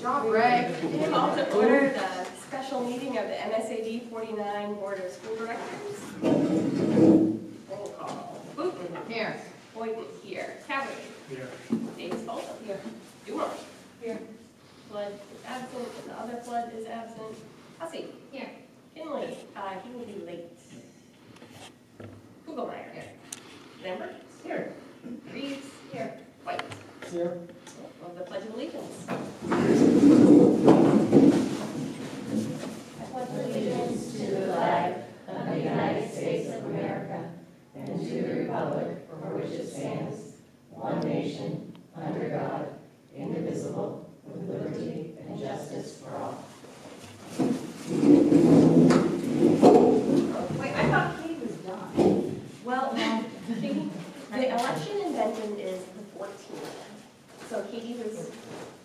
job, Greg. Came all to order the special meeting of the MSAD 49 Board of School Directors. Roll call. Booton. Here. Boyden here. Cavity. Here. Davis Bolton. Here. Dumont. Here. Flood is absent, and the other Flood is absent. Hussey. Here. Kinley. He will be late. Kugelmeyer. Here. Lambert. Here. Reeves. Here. White. Here. Of the Pledge of Allegiance. I pledge allegiance to the flag of the United States of America and to the republic for which it stands, one nation, under God, indivisible, with liberty and justice for all. Wait, I thought Katie was done. Well, Katie, the election in Benton is the 14th. So Katie was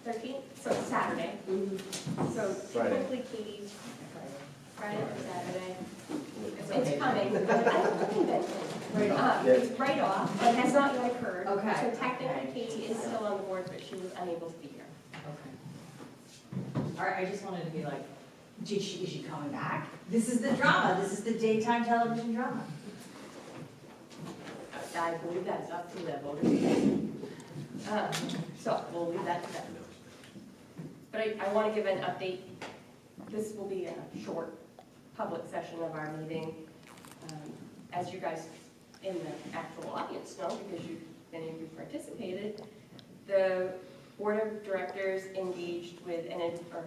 13th, so Saturday. So typically Katie, Friday or Saturday. It's coming. I don't think Benton. Right off. It's right off. It has not yet occurred. Okay. So technically Katie is still on the board, but she was unable to be here. Okay. All right, I just wanted to be like, is she coming back? This is the drama. This is the daytime television drama. I believe that's up to the voters. So we'll leave that to them. But I want to give an update. This will be a short public session of our meeting. As you guys in the actual audience know, because many of you participated, the board of directors engaged with or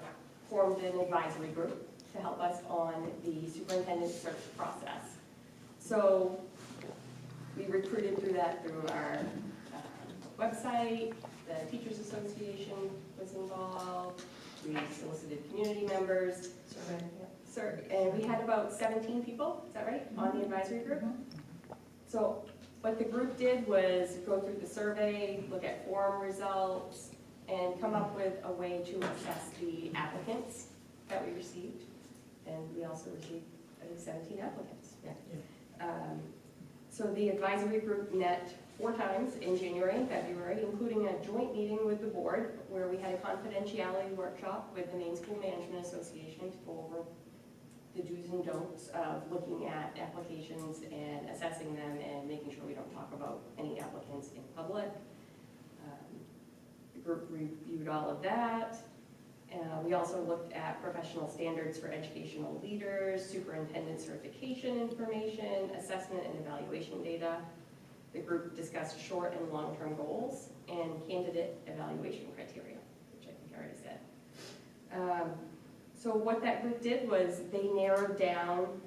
formed an advisory group to help us on the superintendent search process. So we recruited through our website. The Teachers Association was involved. We solicited community members. And we had about 17 people, is that right, on the advisory group? So what the group did was go through the survey, look at forum results, and come up with a way to assess the applicants that we received. And we also received, I think, 17 applicants. So the advisory group met 4 times in January and February, including a joint meeting with the board where we had a confidentiality workshop with the Maine School Management Association to go over the do's and don'ts of looking at applications and assessing them and making sure we don't talk about any applicants in public. The group reviewed all of that. We also looked at professional standards for educational leaders, superintendent certification information, assessment and evaluation data. The group discussed short and long-term goals and candidate evaluation criteria, which I think I already said. So what that group did was they narrowed down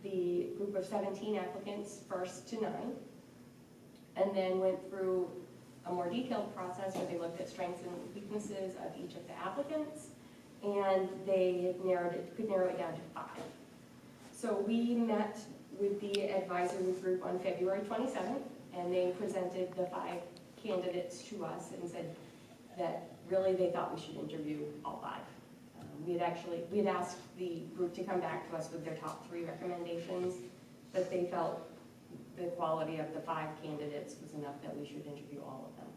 the group of 17 applicants first to 9, and then went through a more detailed process where they looked at strengths and weaknesses of each of the applicants, and they could narrow it down to 5. So we met with the advisory group on February 27th, and they presented the 5 candidates to us and said that really they thought we should interview all 5. We had asked the group to come back to us with their top 3 recommendations, but they felt the quality of the 5 candidates was enough that we should interview all of them.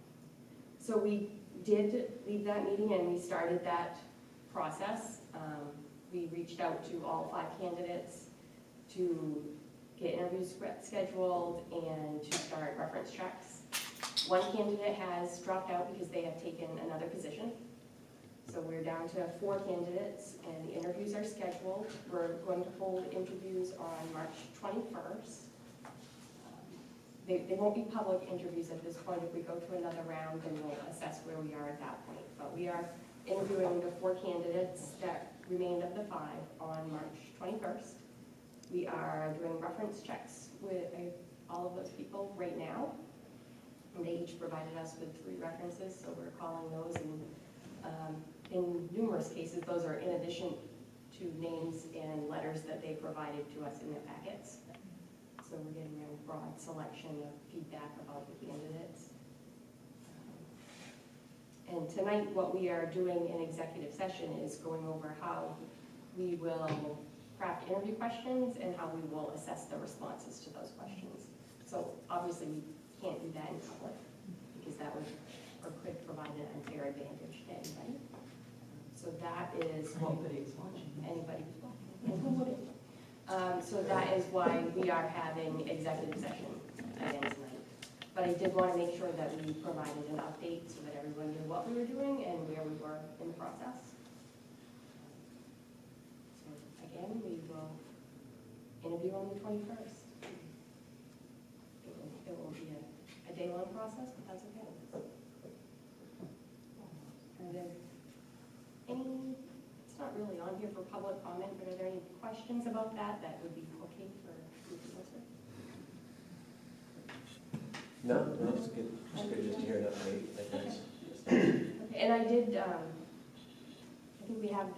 So we did leave that meeting and we started that process. We reached out to all 5 candidates to get interviews scheduled and to start reference checks. 1 candidate has dropped out because they have taken another position. So we're down to 4 candidates and the interviews are scheduled. We're going to hold interviews on March 21st. They won't be public interviews at this point. If we go to another round, then we'll assess where we are at that point. But we are interviewing the 4 candidates that remained of the 5 on March 21st. We are doing reference checks with all of those people right now. And they each provided us with 3 references, so we're calling those. And in numerous cases, those are in addition to names and letters that they provided to us in their packets. So we're getting a broad selection of feedback about the candidates. And tonight, what we are doing in executive session is going over how we will craft interview questions and how we will assess the responses to those questions. So obviously, we can't do that in public because that would or could provide an unfair advantage to anybody. that is what Anybody's watching. anybody who's watching, and who wouldn't? So that is why we are having executive session again tonight. But I did want to make sure that we provided an update so that everyone knew what we were doing and where we were in the process. So again, we will interview on the 21st. It will be a day-long process, but that's okay. Are there any, it's not really on here for public comment, but are there any questions about that that would be okay for you to answer? No, it's good, just to hear an update, like Okay. that's. Okay, and I did, I think we have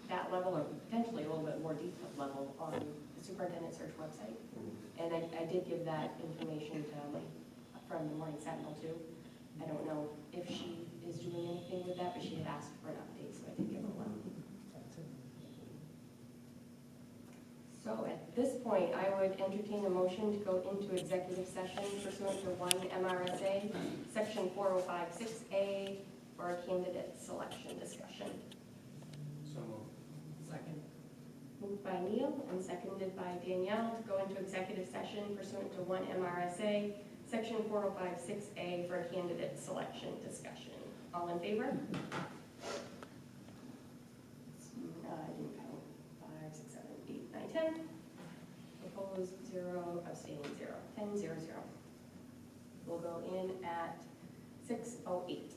that level, or potentially a little bit more detailed level on the superintendent search website. And I did give that information to, from the Morning Sentinel too. I don't know if she is doing anything with that, but she had asked for an update, so I did give her one. So at this point, I would entertain a motion to go into executive session pursuant to 1 MRSA, section 4056A, for a candidate selection discussion. So moved. Second. Moved by Neil and seconded by Danielle to go into executive session pursuant to 1 MRSA, section 4056A, for a candidate selection discussion. All in favor? I didn't count. 5, 6, 7, 8, 9, 10. Opposed, 0. Abstaining, 0. 10, 0, 0. We'll go in at 6:08.